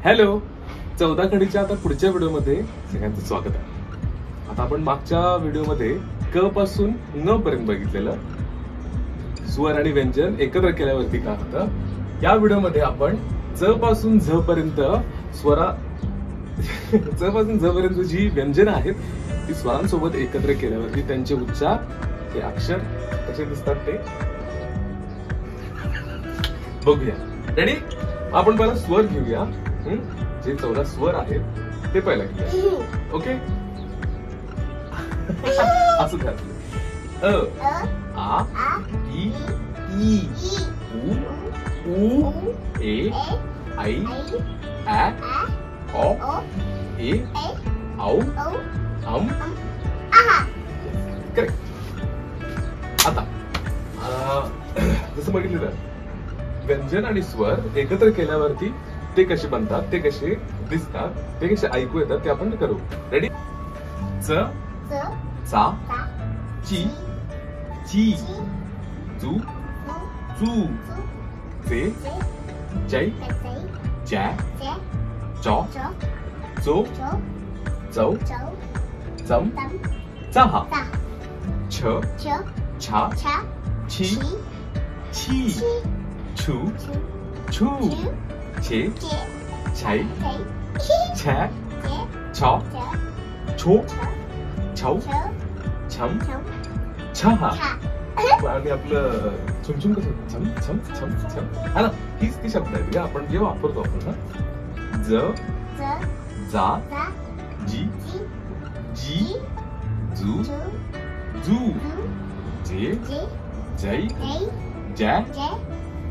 Hello, 14 कडीच्या आता पुढच्या व्हिडिओमध्ये सगळ्यांचं स्वागत आहे. आता आपण मागच्या व्हिडिओमध्ये क पासून न पर्यंत बघितलेलं स्वर आणि व्यंजन एकत्र केल्यावरती काय होतं. या व्हिडिओमध्ये आपण च पासून झ पर्यंत च पासून झ पर्यंत जी व्यंजन आहेत ती स्वरांसोबत एकत्र केल्यावरती त्यांचे उच्चार, ते अक्षर कसे दिसतात ते बघूया. रेडी? आपण पहिला स्वर घेऊया. जे 14 स्वर आहेत ते पहिला घेऊया. ओके, असं करायचं. अ आ इ ई उ ए आई आ ओ ए औ अम करेक्ट. आता जसं बघितलं तर व्यंजन आणि स्वर एकत्र केल्यावरती ते कसे बनतात, ते कसे दिसतात, ते कसे ऐकू येतात ते आपण करू. रेडी? च चा ची ची जू जू जे जै जॅ चॉ चो चौ चम चहा छ छा छी छी छू छू छे छै छॅ छॉ छो छौ छम छहा. आणि आपलं छुमछुम कसं छम छम छम छम हा ना, हीच ती शब्द आहेत आपण जे वापरतो आपण ना. ज जा जी जी जू जू जे जै जॅ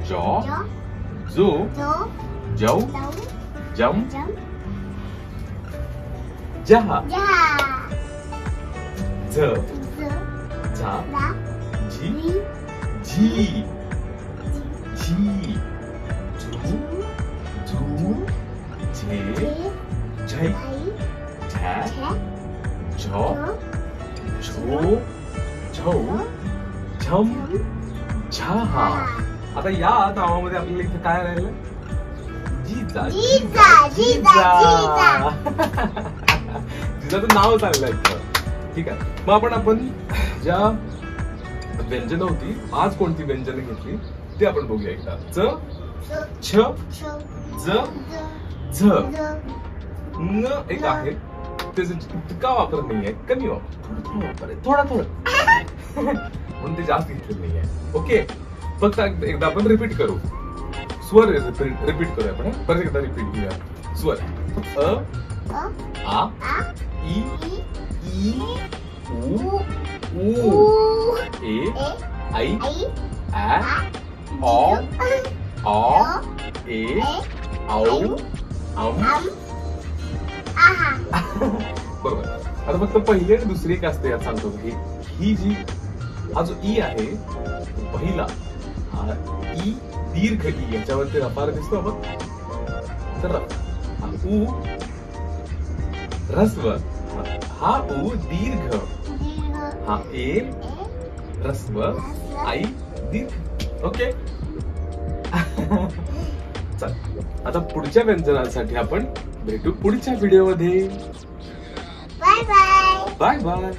जॉ जो जौ जम जहा झ झा जी जी जी झू झू झे झै झॅ झॉ झो झौ झम झहा. आता या नावामध्ये आपल्याला इथे काय राहिलं? जिजा जिजा जिजा. जिजाचं नाव चाललंय. ठीक आहे, मग आपण ज्या व्यंजन होती आज कोणती व्यंजन घेतली ते आपण बघूया एकदा. च छ ज झ न एक आहे त्याचा इतका वापर नाहीये, कमी वापर, थोडा म्हणून ते जास्त घेतलेलं नाहीये. ओके, फक्त एकदा आपण रिपीट करू. स्वर रिपीट करूया आपण. परत एकदा रिपीट करूया. स्वर अ आ ई ई उ ए आई आ ओ ए औ अम. बरोबर. आता फक्त पहिली आणि दुसरी एक असते यात सांगतो. ही जी हा जो ई आहे पहिला ई दीर्घ ई याच्यावरती रफार दिसतो बघ. तर उ रस्व हा उ दीर्घ हा ए रस्व आई दीर्घ. ओके. चल आता पुढच्या व्यंजनासाठी आपण भेटू पुढच्या व्हिडिओमध्ये. Bye bye. Bye bye.